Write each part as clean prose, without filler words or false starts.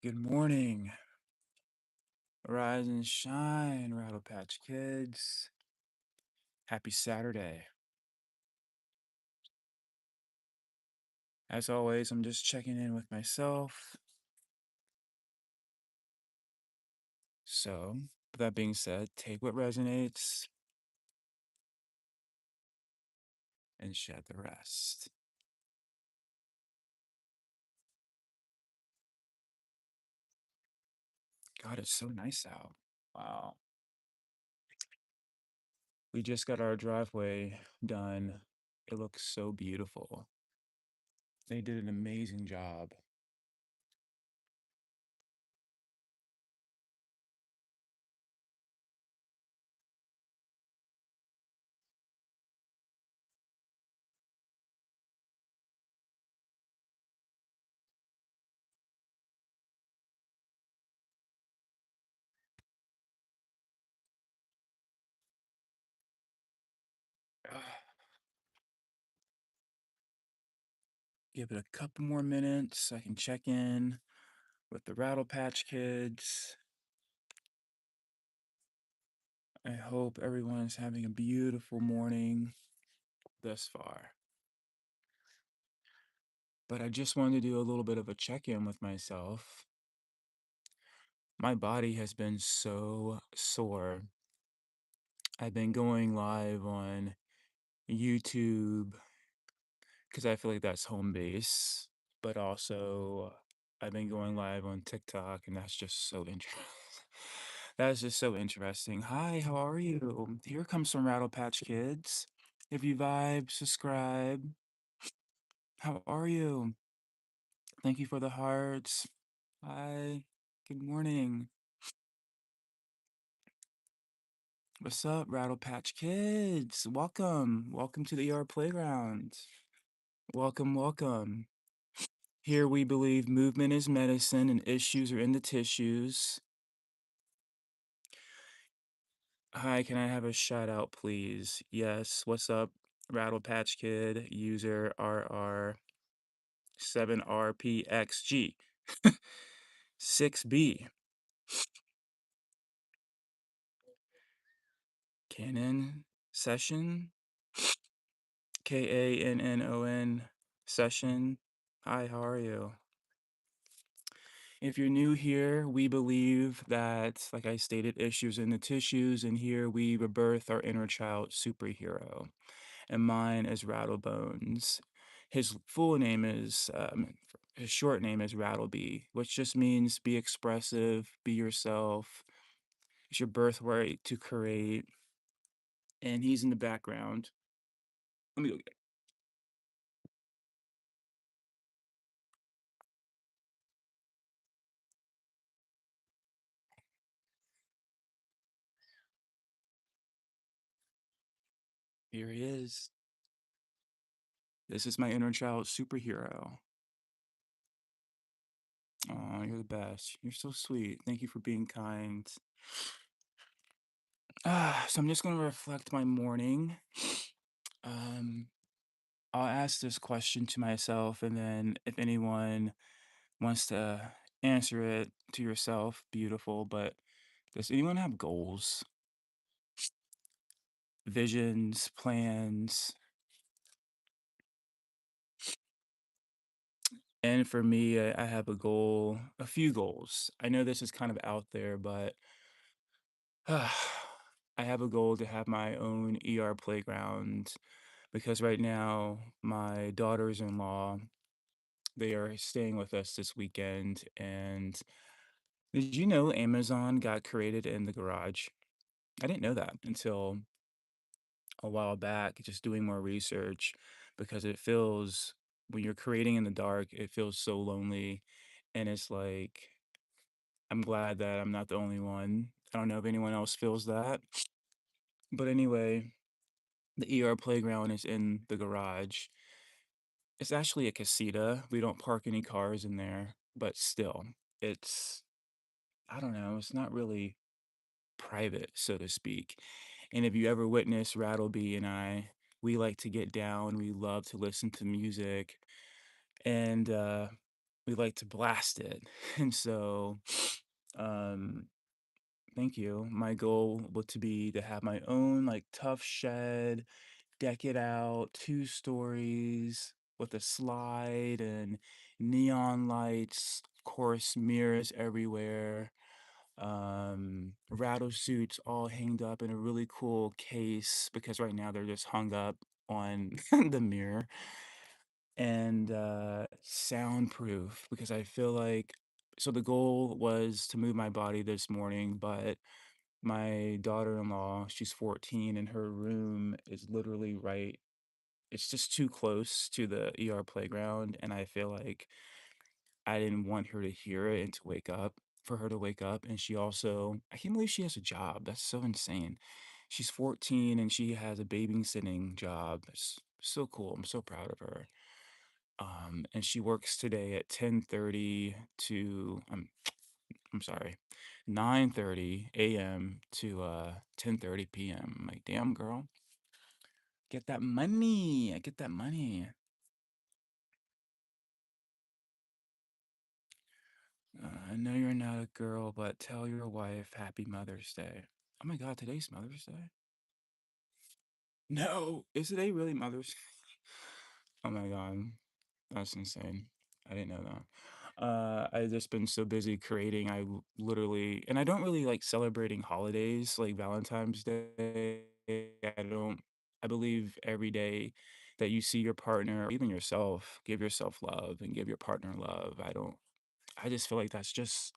Good morning. Rise and shine, RattlePatch Kids. Happy Saturday. As always, I'm just checking in with myself. So, with that being said, take what resonates and shed the rest. God, it's so nice out. Wow. We just got our driveway done. It looks so beautiful. They did an amazing job. Give it a couple more minutes. I can check in with the RattlePatch Kids. I hope everyone is having a beautiful morning thus far. But I just wanted to do a little bit of a check in with myself. My body has been so sore. I've been going live on YouTube because I feel like that's home base, but also I've been going live on TikTok, and that's just so interesting. That's just so interesting. Hi, how are you? Here comes some Rattle Patch Kids. If you vibe, subscribe. How are you? Thank you for the hearts. Hi. Good morning. What's up, Rattle Patch Kids? Welcome. Welcome to the ER Playground. Welcome, welcome. Here we believe movement is medicine and issues are in the tissues. Hi, can I have a shout out, please? Yes, what's up, Rattle Patch Kid, user RR7RPXG 6B. Canon session KANNON session. Hi, how are you? If you're new here, we believe that, like I stated, issues in the tissues, and here we rebirth our inner child superhero. And mine is Rattlebones. His full name is, his short name is RattleBee, which just means be expressive, be yourself. It's your birthright to create. And he's in the background. Let me go get it. Here he is. This is my inner child superhero. Oh, you're the best. You're so sweet. Thank you for being kind. So I'm just gonna reflect my morning. Um, I'll ask this question to myself, and then if anyone wants to answer it to yourself, beautiful. But does anyone have goals, visions, plans? And for me, I have a goal, a few goals. I know this is kind of out there, but I have a goal to have my own ER playground because right now my daughters-in-law, they are staying with us this weekend. And did you know Amazon got created in the garage? I didn't know that until a while back, just doing more research, because it feels, when you're creating in the dark, it feels so lonely. And it's like, I'm glad that I'm not the only one. I don't know if anyone else feels that. But anyway, the ER playground is in the garage. It's actually a casita. We don't park any cars in there, but still, it's, I don't know, it's not really private, so to speak. And if you ever witness RattleBee and I, we like to get down, we love to listen to music. And we like to blast it. And so, um, thank you. My goal would to be to have my own like tough shed, deck it out, 2 stories with a slide and neon lights, of course, mirrors everywhere. Rattle suits all hanged up in a really cool case because right now they're just hung up on the mirror, and soundproof because I feel like so the goal was to move my body this morning, but my daughter-in-law, she's 14 and her room is literally right, it's just too close to the playground, and I feel like I didn't want her to hear it and to wake up for her to wake up. And she also, I can't believe she has a job. That's so insane. She's 14 and she has a babysitting job. That's so cool. I'm so proud of her. And she works today at 10:30 to I'm sorry, 9:30 a.m. to 10:30 p.m. I'm like, damn girl, get that money. I get that money. I know you're not a girl, but tell your wife Happy Mother's Day. Oh my God, today's Mother's Day? No, is today really Mother's Day? Oh my God, that's insane. I didn't know that. I've just been so busy creating. Literally, and I don't really like celebrating holidays like Valentine's Day. I don't, I believe every day that you see your partner, or even yourself, give yourself love and give your partner love. I just feel like that's just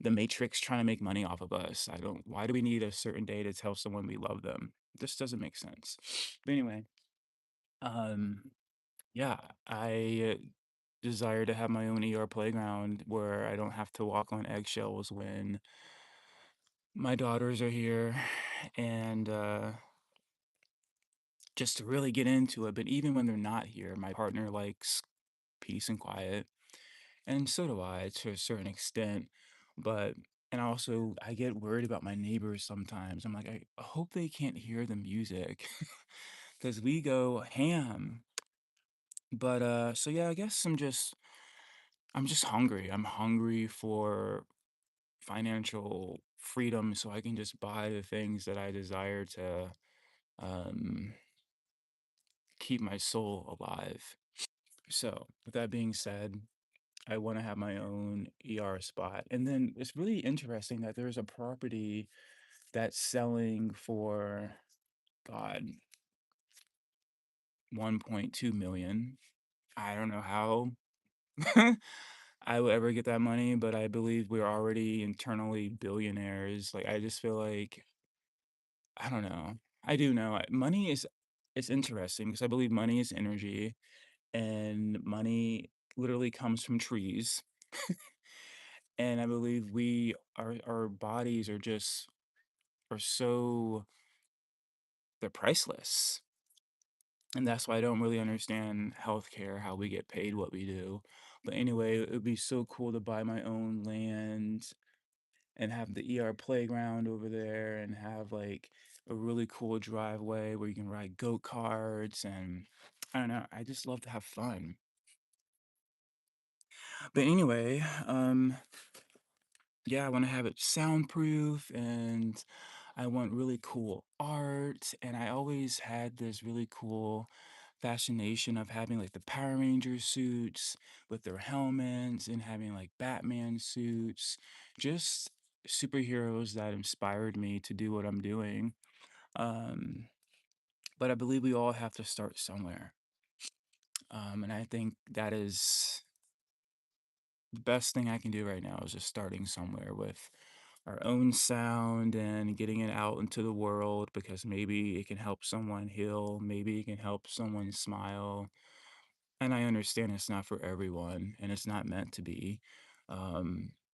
the Matrix trying to make money off of us. I don't Why do we need a certain day to tell someone we love them? This doesn't make sense. But anyway, um, yeah, I desire to have my own playground where I don't have to walk on eggshells when my daughters are here and just to really get into it. But even when they're not here, my partner likes peace and quiet. And so do I to a certain extent. But and also I get worried about my neighbors sometimes. I'm like, I hope they can't hear the music because we go ham. But so yeah, I guess I'm just hungry. I'm hungry for financial freedom so I can just buy the things that I desire to um keep my soul alive. So with that being said, I want to have my own spot. And then it's really interesting that there's a property that's selling for, God, 1.2 million. I don't know how I will ever get that money, but I believe we're already internally billionaires. Like, I just feel like, I don't know. I do know money is, it's interesting because I believe money is energy and money literally comes from trees. And I believe our bodies are so, they're priceless. And that's why I don't really understand healthcare, how we get paid what we do. But anyway, it would be so cool to buy my own land and have the playground over there and have like a really cool driveway where you can ride go-karts and I don't know, I just love to have fun. But anyway, yeah, I want to have it soundproof and I want really cool art. And I always had this really cool fascination of having like the Power Ranger suits with their helmets and having like Batman suits, just superheroes that inspired me to do what I'm doing. Um, but I believe we all have to start somewhere. And I think that is the best thing I can do right now is just starting somewhere with our own sound and getting it out into the world because maybe it can help someone heal, maybe it can help someone smile. And I understand it's not for everyone and it's not meant to be.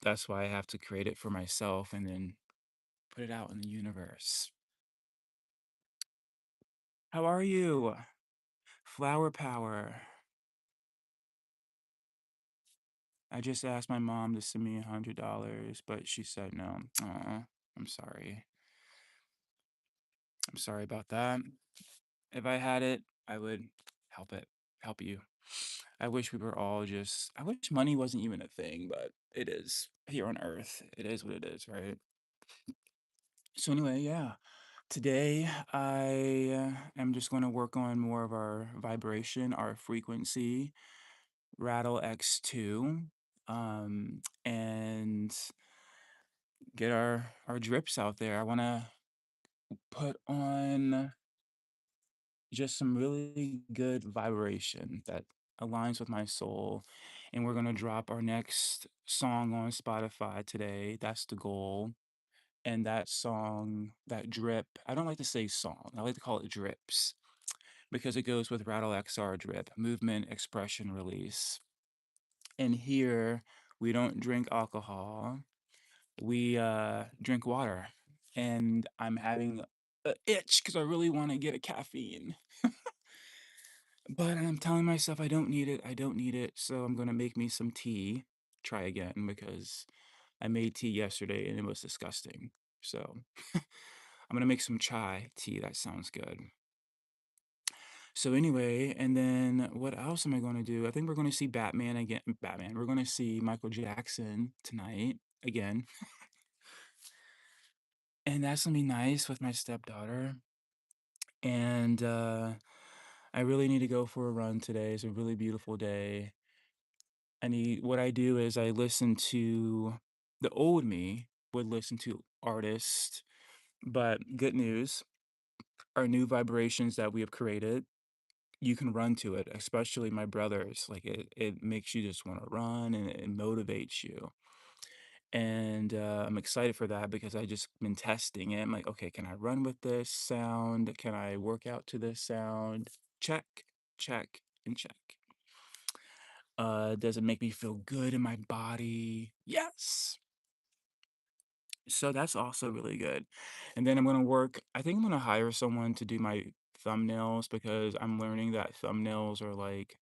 That's why I have to create it for myself and then put it out in the universe. How are you? Flower power. I just asked my mom to send me $100, but she said no. Aw, I'm sorry. I'm sorry about that. If I had it, I would help you. I wish we were all just I wish money wasn't even a thing, but it is here on Earth. It is what it is, right? So anyway, yeah. Today I am just going to work on more of our vibration, our frequency, Rattle X2, and get our drips out there. I want to put on just some really good vibration that aligns with my soul. And we're going to drop our next song on Spotify today. That's the goal. And that song, that drip, I don't like to say song, I like to call it drips because it goes with Rattle XR drip, movement, expression, release. And here we don't drink alcohol, we drink water. And I'm having a itch because I really want to get a caffeine. But I'm telling myself I don't need it. I don't need it. So I'm going to make me some tea. Try again because I made tea yesterday and it was disgusting. So I'm going to make some chai tea. That sounds good. So anyway, and then what else am I going to do? I think we're going to see Batman again. Batman. We're going to see Michael Jackson tonight again. And that's going to be nice with my stepdaughter. And I really need to go for a run today. It's a really beautiful day. What I do is I listen to the old me would listen to artists, but good news, our new vibrations that we have created, you can run to it, especially my brothers. Like it makes you just want to run and it motivates you. And I'm excited for that because I just been testing it. I'm like, okay, can I run with this sound? Can I work out to this sound? Check, check, and check. Does it make me feel good in my body? Yes. So that's also really good. And then I'm gonna work I think I'm gonna hire someone to do my thumbnails because I'm learning that thumbnails are like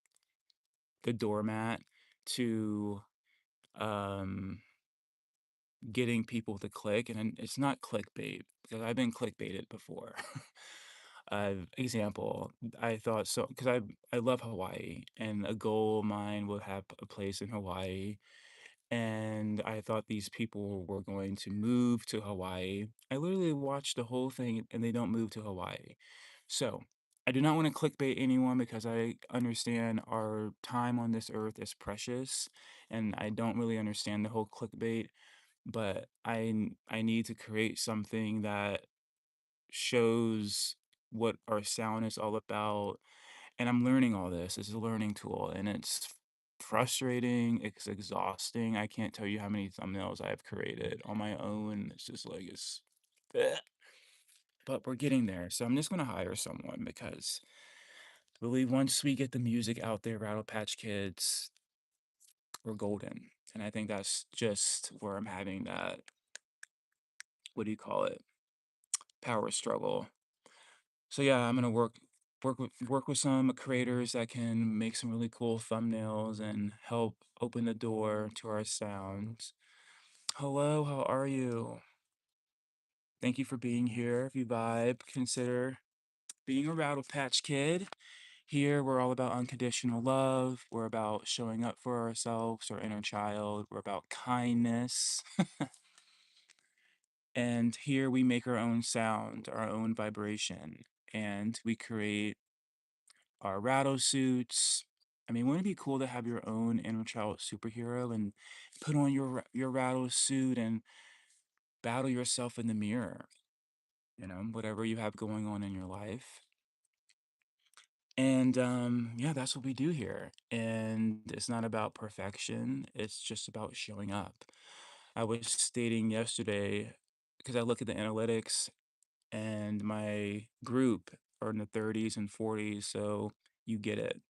the doormat to um getting people to click, and it's not clickbait because I've been clickbaited before. Example, I thought so because I love Hawaii, and a goal of mine will have a place in Hawaii. And I thought these people were going to move to Hawaii. I literally watched the whole thing and they don't move to Hawaii. So I do not want to clickbait anyone because I understand our time on this earth is precious and I don't really understand the whole clickbait, but I need to create something that shows what our sound is all about, and I'm learning all this. It's a learning tool, and it's frustrating. It's exhausting. I can't tell you how many thumbnails I've created on my own. It's just like it's, bleh. But we're getting there. So I'm just gonna hire someone because really, once we get the music out there, RattlePatch Kids, we're golden. And I think that's just where I'm having that. What do you call it? Power struggle. So yeah, I'm gonna work with some creators that can make some really cool thumbnails and help open the door to our sounds. Hello, how are you? Thank you for being here. If you vibe, consider being a Rattle Patch Kid. Here, we're all about unconditional love. We're about showing up for ourselves, our inner child. We're about kindness. And here we make our own sound, our own vibration, and we create our rattle suits. I mean, wouldn't it be cool to have your own inner child superhero and put on your rattle suit and battle yourself in the mirror, whatever you have going on in your life. And yeah, that's what we do here. And it's not about perfection, it's just about showing up. I was stating yesterday, because I look at the analytics and my group are in the 30s and 40s, so you get it.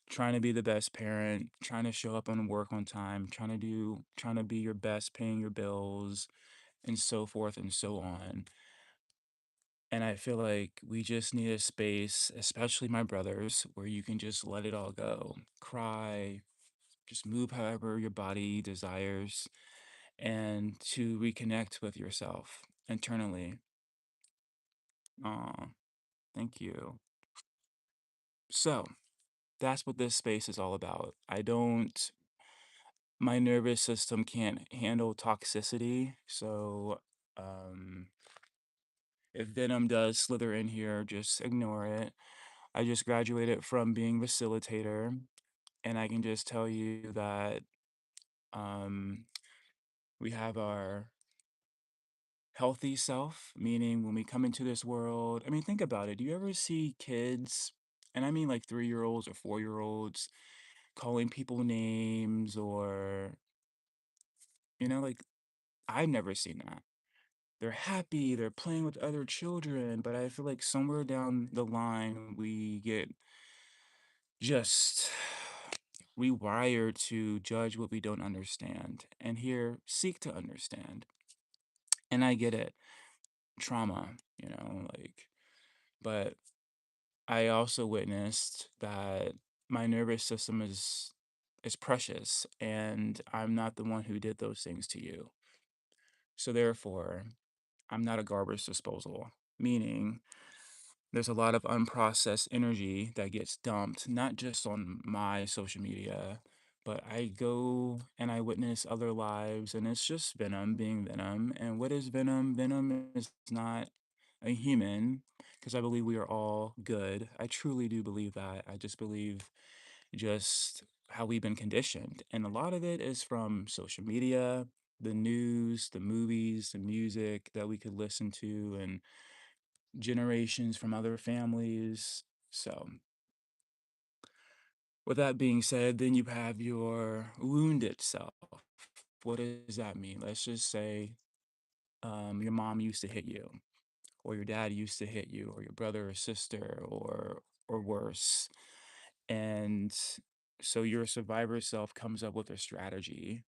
Trying to be the best parent, trying to show up on work on time, trying to be your best, paying your bills, and so forth and so on. And I feel like we just need a space, especially my brothers, where you can just let it all go. Cry, just move however your body desires, and to reconnect with yourself internally. Aw, thank you. So, That's what this space is all about. I don't My nervous system can't handle toxicity, so, um, if venom does slither in here, just ignore it. I just graduated from being facilitator, and I can just tell you that, um, we have our healthy self, meaning when we come into this world, I mean, think about it. Do you ever see kids, and I mean like 3-year-olds or 4-year-olds, calling people names or, like, I've never seen that. They're happy, they're playing with other children, but I feel like somewhere down the line we get just rewired to judge what we don't understand and here seek to understand. And I get it, trauma, like, but I also witnessed that my nervous system is precious and I'm not the one who did those things to you. So therefore, I'm not a garbage disposal, meaning there's a lot of unprocessed energy that gets dumped, not just on my social media, but I go and I witness other lives, and it's just venom being venom. And what is venom? Venom is not a human, because I believe we are all good. I truly do believe that. I just believe just how we've been conditioned. And a lot of it is from social media, the news, the movies, the music that we could listen to, and generations from other families. So, with that being said, then you have your wounded self. What does that mean? Let's just say your mom used to hit you, or your dad used to hit you, or your brother or sister, or worse. And so your survivor self comes up with a strategy.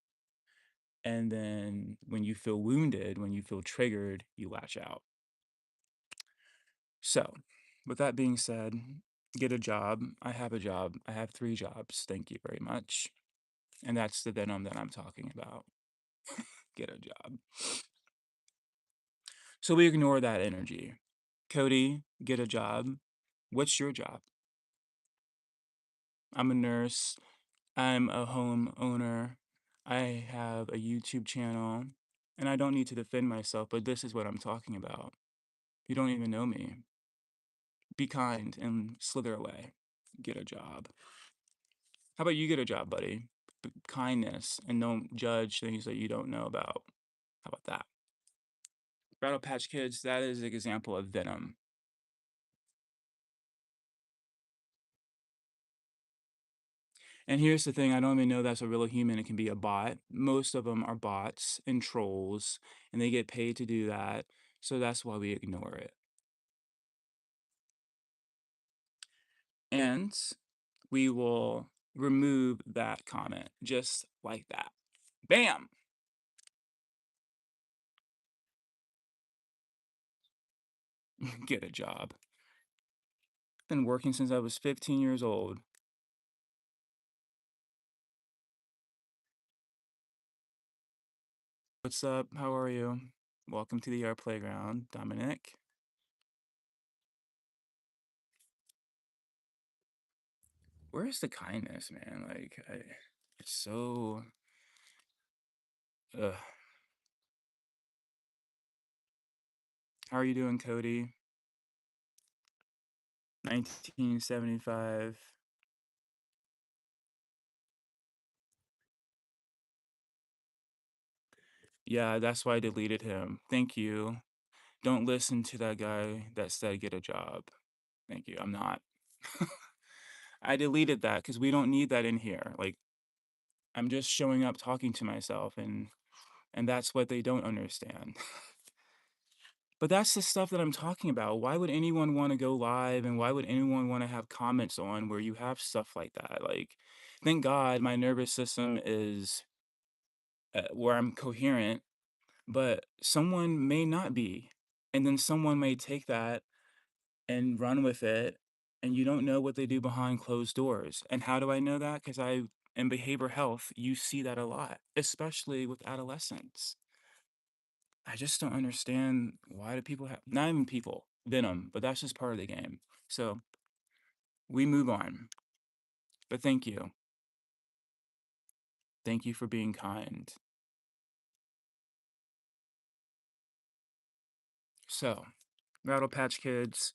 And then when you feel wounded, when you feel triggered, you lash out. So, with that being said, get a job. I have a job. I have 3 jobs. Thank you very much. And that's the venom that I'm talking about. Get a job. So we ignore that energy. Cody, get a job. What's your job? I'm a nurse. I'm a home owner. I have a YouTube channel. And I don't need to defend myself, but this is what I'm talking about. You don't even know me. Be kind and slither away. Get a job. How about you get a job, buddy? Kindness and don't judge things that you don't know about. How about that? RattlePatch Kids, that is an example of venom. And here's the thing, I don't even know that's a real human. It can be a bot. Most of them are bots and trolls, and they get paid to do that. So that's why we ignore it. And we will remove that comment just like that. Bam! Get a job. Been working since I was 15 years old. What's up? How are you? Welcome to the art playground, Dominic. Where's the kindness, man? Like, it's so. Ugh. How are you doing, Cody? 1975. Yeah, that's why I deleted him. Thank you. Don't listen to that guy that said get a job. Thank you. I'm not. I deleted that because we don't need that in here. Like, I'm just showing up talking to myself, and that's what they don't understand. But that's the stuff that I'm talking about. Why would anyone want to go live and why would anyone want to have comments on where you have stuff like that? Like, thank God my nervous system is where I'm coherent, but someone may not be. And then someone may take that and run with it, and you don't know what they do behind closed doors. And how do I know that? Because in behavioral health, you see that a lot, especially with adolescents. I just don't understand why do people have not even people, venom, but that's just part of the game. So we move on. But thank you. Thank you for being kind. So, RattlePatch Kids,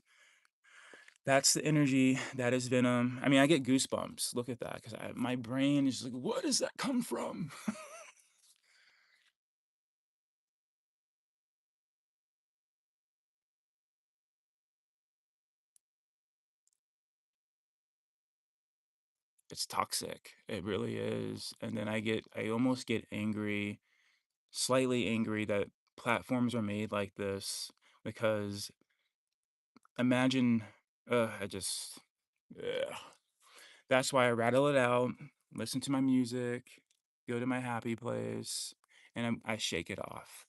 that's the energy, that is venom. I mean, I get goosebumps. Look at that, because my brain is like, "What does that come from?" It's toxic. It really is. And then I almost get angry, slightly angry that platforms are made like this because imagine, I just, ugh. That's why I rattle it out, listen to my music, go to my happy place, and I shake it off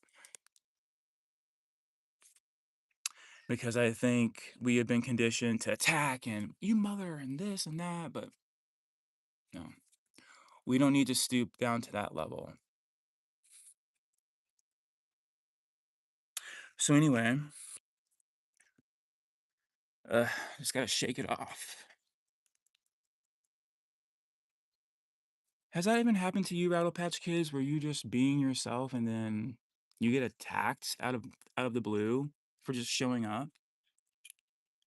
because I think we have been conditioned to attack and you mother and this and that, but no, we don't need to stoop down to that level. So anyway, uh, just gotta shake it off. Has that even happened to you, Rattle Patch Kids, where you just being yourself and then you get attacked out of the blue for just showing up?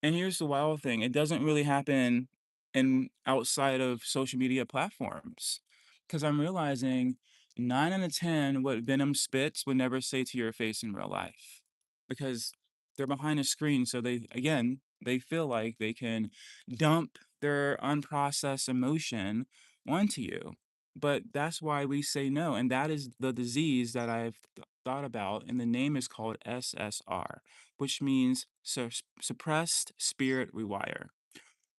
And here's the wild thing, it doesn't really happen in outside of social media platforms. Because I'm realizing 9 out of 10 what Venom spits would never say to your face in real life. Because they're behind a screen, so they feel like they can dump their unprocessed emotion onto you. But that's why we say no, and that is the disease that I've thought about, and the name is called SSR, which means suppressed spirit rewire,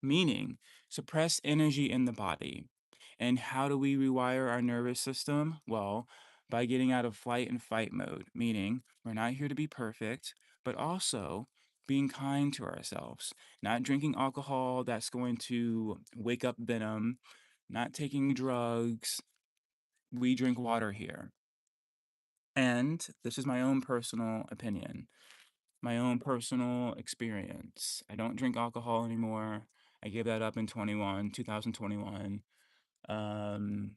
meaning suppressed energy in the body. And how do we rewire our nervous system? Well, by getting out of flight and fight mode, meaning we're not here to be perfect, but also being kind to ourselves, not drinking alcohol that's going to wake up venom, not taking drugs. We drink water here. And this is my own personal opinion, my own personal experience. I don't drink alcohol anymore. I gave that up in 2021. Um,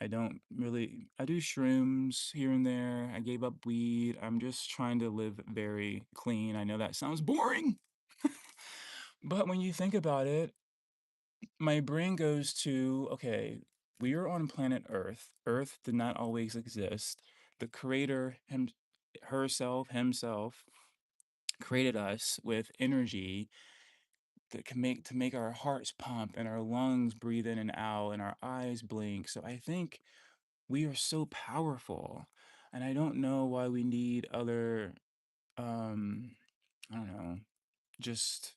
I don't really, I do shrooms here and there. I gave up weed. I'm just trying to live very clean. I know that sounds boring, but when you think about it, my brain goes to, okay, we are on planet Earth. Earth did not always exist. The creator, herself, himself, created us with energy that can make our hearts pump and our lungs breathe in and out and our eyes blink. So I think we are so powerful. And I don't know why we need other um I don't know, just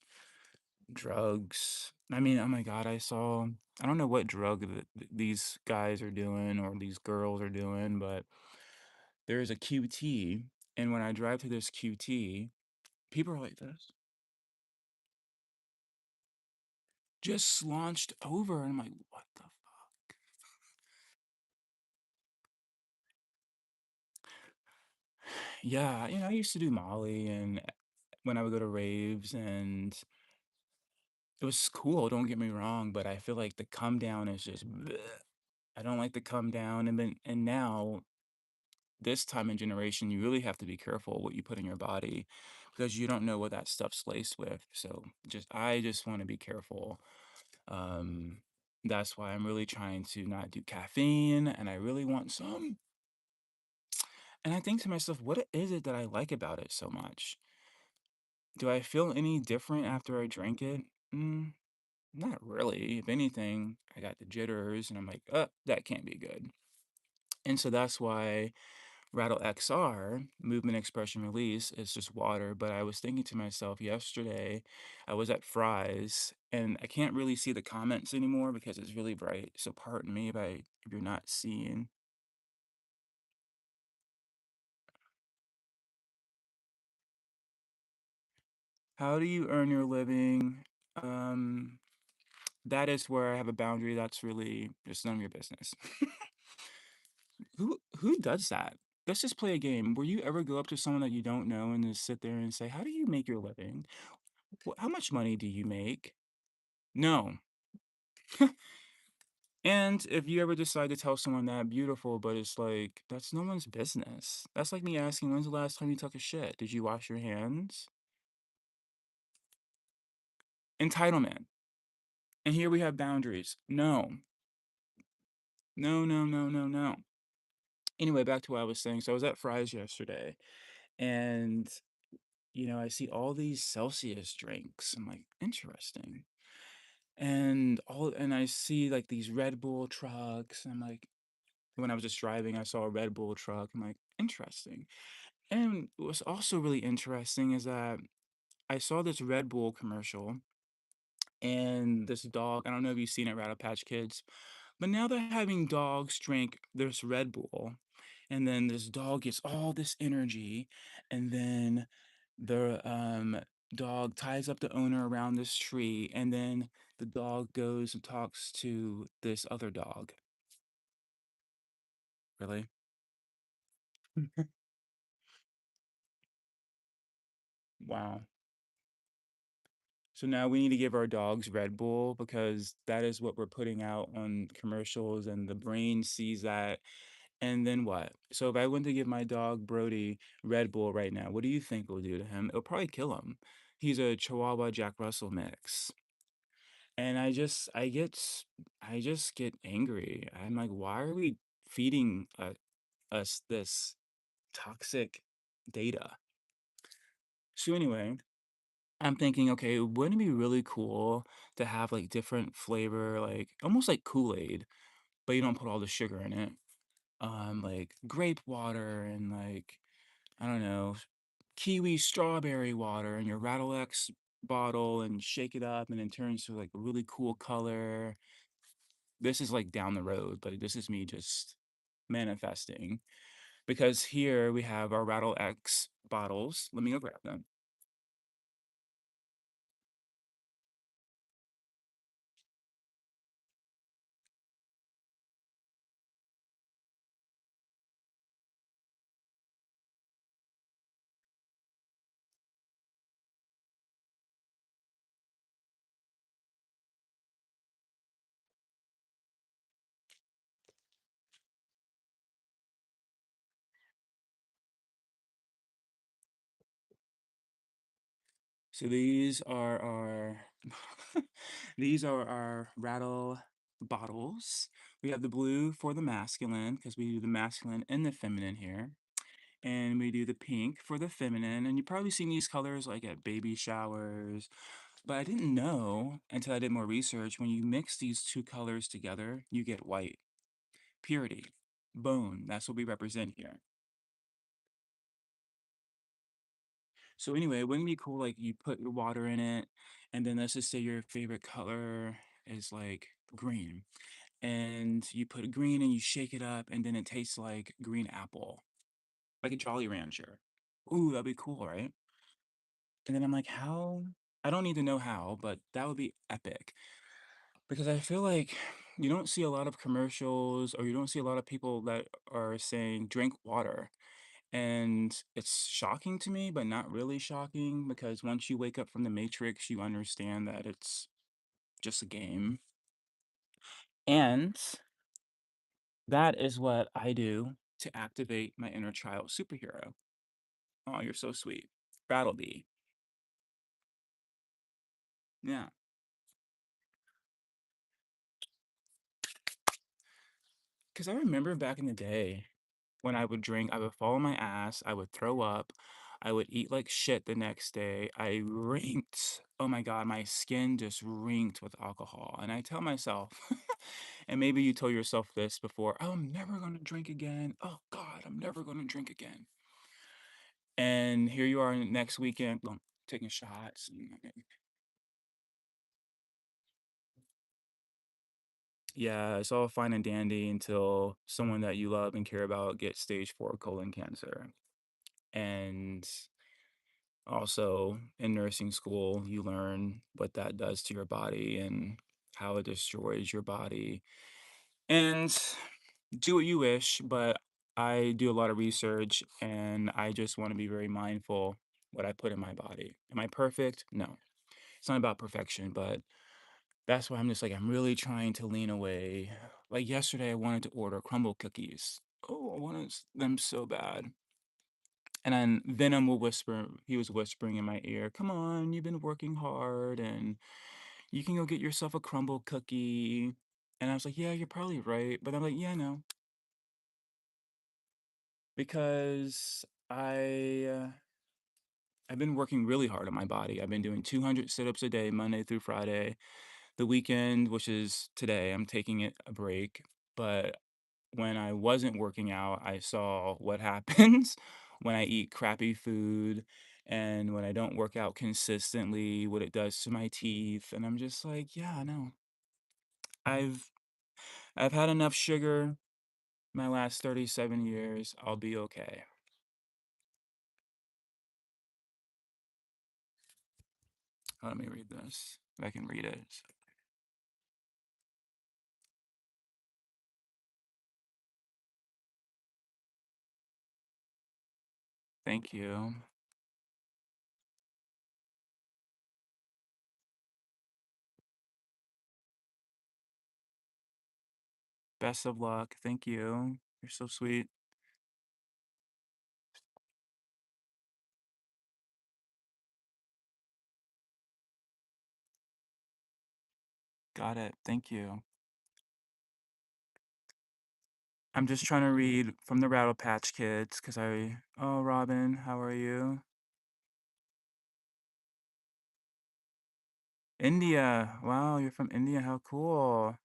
drugs. I mean, oh my God, I don't know what drug these guys are doing or these girls are doing, but there's a QT, and when I drive to this QT, people are like this, just launched over, and I'm like, what the fuck? Yeah, I used to do Molly, and when I would go to raves, and it was cool, don't get me wrong, but I feel like the come down is just bleh. I don't like the come down, and now this time in generation, you really have to be careful what you put in your body because you don't know what that stuff's laced with. So I just want to be careful. Um, that's why I'm really trying to not do caffeine, and I really want some. And I think to myself, what is it that I like about it so much? Do I feel any different after I drink it? Mm, not really. If anything, I got the jitters, and I'm like, that can't be good. And so that's why Rattle XR, movement expression release, is just water. But I was thinking to myself yesterday, I was at Fry's and I can't really see the comments anymore because it's really bright. So pardon me if you're not seeing. How do you earn your living? Um, that is where I have a boundary. That's really just none of your business. Who does that? Let's just play a game. Will you ever go up to someone that you don't know and just sit there and say, "How do you make your living? How much money do you make?" No. And if you ever decide to tell someone that beautiful, but it's like, that's no one's business. That's like me asking, when's the last time you took a shit? Did you wash your hands? Entitlement. And here we have boundaries. No, no, no, no, no, no. Anyway, back to what I was saying. So I was at Fry's yesterday and, I see all these Celsius drinks. I'm like, interesting. And I see like these Red Bull trucks. I'm like, when I was just driving, I saw a Red Bull truck. I'm like, interesting. And what's also really interesting is that I saw this Red Bull commercial and this dog. I don't know if you've seen it, RattlePatch Kids, but now they're having dogs drink this Red Bull, and then this dog gets all this energy, and then the dog ties up the owner around this tree, and then the dog goes and talks to this other dog. Really? Wow. So now we need to give our dogs Red Bull because that is what we're putting out on commercials, and the brain sees that. And then what? So if I went to give my dog Brody Red Bull right now, what do you think it will do to him? It'll probably kill him. He's a Chihuahua Jack Russell mix. And I just get angry. I'm like, why are we feeding us this toxic data? So anyway, I'm thinking, okay, wouldn't it be really cool to have like different flavor, like almost like Kool-Aid, but you don't put all the sugar in it. Like grape water and like, I don't know, kiwi strawberry water in your Rattle X bottle and shake it up and it turns to like a really cool color. This is like down the road, but this is me just manifesting because here we have our Rattle X bottles. Let me go grab them. So these are our these are our Rattle bottles. We have the blue for the masculine because we do the masculine and the feminine here. And we do the pink for the feminine. And you've probably seen these colors like at baby showers. But I didn't know until I did more research, when you mix these two colors together, you get white. Purity. Bone. That's what we represent here. So anyway, wouldn't it be cool like you put your water in it, and then let's just say your favorite color is like green. And you put green and you shake it up, and then it tastes like green apple, like a Jolly Rancher. Ooh, that'd be cool, right? And then I'm like, how? I don't need to know how, but that would be epic. Because I feel like you don't see a lot of commercials or you don't see a lot of people that are saying drink water. And it's shocking to me, but not really shocking because once you wake up from the Matrix, you understand that it's just a game. And that is what I do to activate my inner child superhero. Oh, you're so sweet. RattleBee. Yeah. Because I remember back in the day when I would drink, I would fall on my ass, I would throw up, I would eat like shit the next day. I rinked. Oh my God, my skin just rinked with alcohol. And I tell myself, and maybe you told yourself this before, oh, I'm never going to drink again. Oh God, I'm never going to drink again. And here you are next weekend, taking shots. Yeah, it's all fine and dandy until someone that you love and care about gets stage 4 colon cancer. And also, in nursing school, you learn what that does to your body and how it destroys your body. And do what you wish, but I do a lot of research and I just want to be very mindful what I put in my body. Am I perfect? No. It's not about perfection, but That's why I'm just like, I'm really trying to lean away. Like yesterday, I wanted to order crumble cookies. Oh, I wanted them so bad. And then Venom will whisper, he was whispering in my ear, come on, you've been working hard and you can go get yourself a crumble cookie. And I was like, yeah, you're probably right. But I'm like, yeah, no, because I've been working really hard on my body. I've been doing 200 sit-ups a day, Monday through Friday. The weekend, which is today, I'm taking it a break. But when I wasn't working out, I saw what happens when I eat crappy food and when I don't work out consistently, what it does to my teeth. And I'm just like, yeah, no. I've I've had enough sugar my last 37 years. I'll be okay. Let me read this. If I can read it. Thank you. Best of luck. Thank you. You're so sweet. Got it. Thank you. I'm just trying to read from the RattlePatch Kids because oh, Robin, how are you? India. Wow, you're from India. How cool.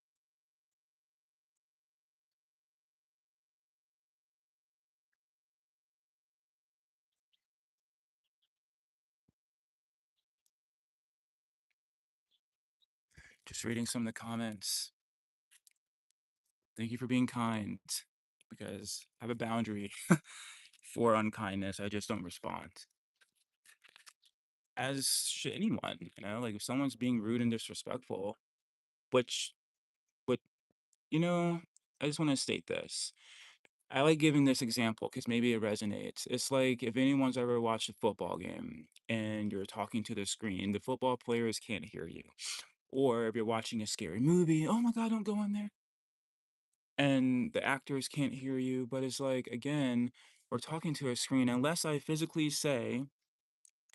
Just reading some of the comments. Thank you for being kind because I have a boundary for unkindness. I just don't respond. As should anyone, like if someone's being rude and disrespectful, which would, you know, I just want to state this. I like giving this example because maybe it resonates. It's like if anyone's ever watched a football game and you're talking to the screen, the football players can't hear you. Or if you're watching a scary movie, oh my God, don't go in there. And the actors can't hear you. But it's like, again, we're talking to a screen. Unless I physically say,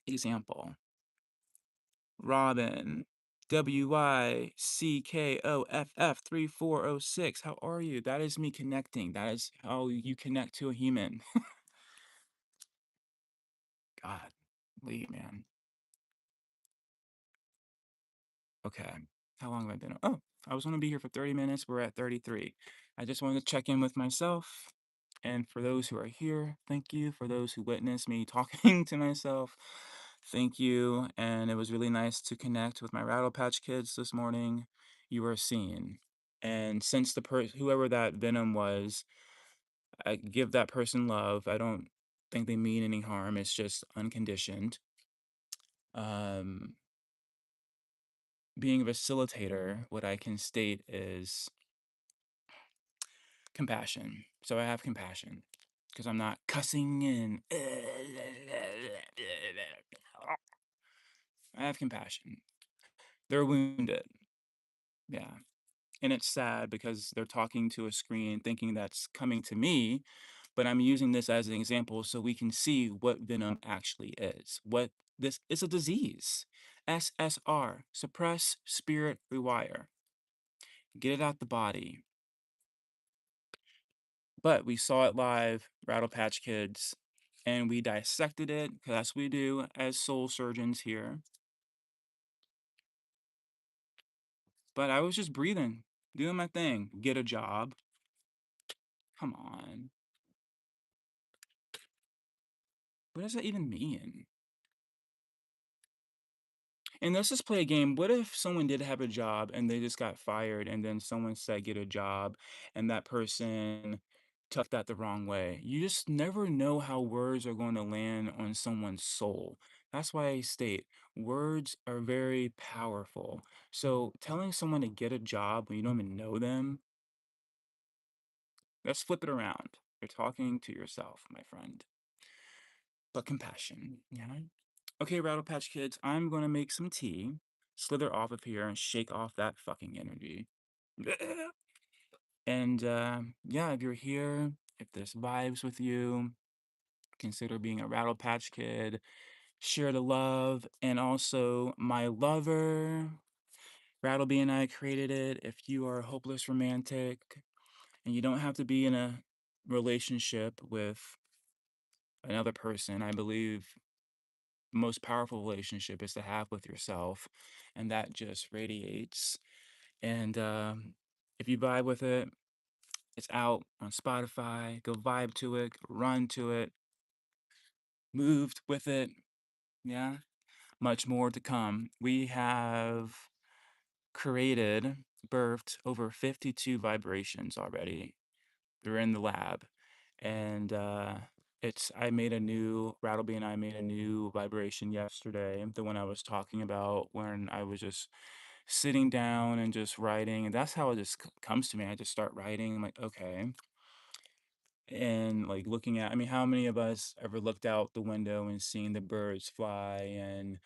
example, Robin, WYCKOFF3406. How are you? That is me connecting. That is how you connect to a human. God, Lee, man. Okay. How long have I been? Oh, I was going to be here for 30 minutes. We're at 33. I just wanted to check in with myself. And for those who are here, thank you. For those who witnessed me talking to myself, thank you. And it was really nice to connect with my Rattle Patch Kids this morning. You are seen. And since whoever that Venom was, I give that person love. I don't think they mean any harm. It's just unconditioned. Um, Being a facilitator, what I can state is compassion. So I have compassion because I'm not cussing and I have compassion. They're wounded. Yeah. And it's sad because they're talking to a screen thinking that's coming to me, but I'm using this as an example so we can see what venom actually is. What this is a disease. SSR, suppress spirit rewire. Get it out the body. But we saw it live, Rattle Patch Kids, and we dissected it, 'cause that's what we do as soul surgeons here. But I was just breathing, doing my thing. Get a job. Come on. What does that even mean? And let's just play a game. What if someone did have a job and they just got fired, and then someone said get a job, and that person took that the wrong way? You just never know how words are going to land on someone's soul. That's why I state words are very powerful. So telling someone to get a job when you don't even know them, let's flip it around. You're talking to yourself, my friend. But compassion, yeah. Okay, Rattle Patch Kids, I'm gonna make some tea. slither off of here and shake off that fucking energy. And yeah, if you're here, if this vibes with you, consider being a RattlePatch Kid. Share the love. And also, my lover, RattleBee and I created it. If you are a hopeless romantic and you don't have to be in a relationship with another person, I believe the most powerful relationship is to have with yourself. And that just radiates. And if you vibe with it, it's out on Spotify. Go vibe to it, run to it, moved with it. Yeah. Much more to come. We have created, birthed over 52 vibrations already. They're in the lab. And I made a new, Rattlebee and I made a new vibration yesterday, the one I was talking about when I was just sitting down and just writing. And that's how it just comes to me. I just start writing. I'm like, okay. And like looking at, I mean, how many of us ever looked out the window and seen the birds fly and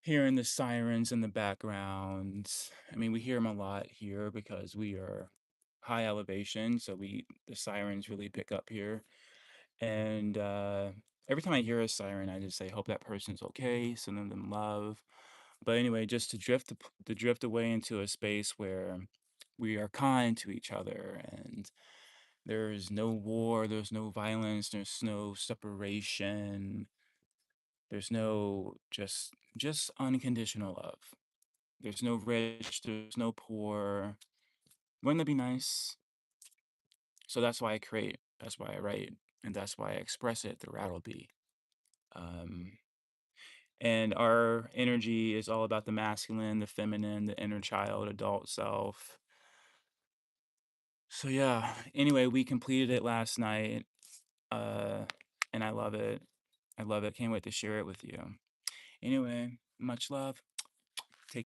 hearing the sirens in the background? I mean, we hear them a lot here because we are high elevation, so the sirens really pick up here. And every time I hear a siren, I just say, "Hope that person's okay." Send them love. But anyway, just to drift away into a space where we are kind to each other and there's no war, there's no violence, there's no separation, there's no just unconditional love. There's no rich, there's no poor. Wouldn't that be nice? So that's why I create, that's why I write, and that's why I express it through RattleBee. Um, and our energy is all about the masculine, the feminine, the inner child, adult self. So yeah, anyway, we completed it last night, uh, and I love it. I love it. Can't wait to share it with you. Anyway, much love.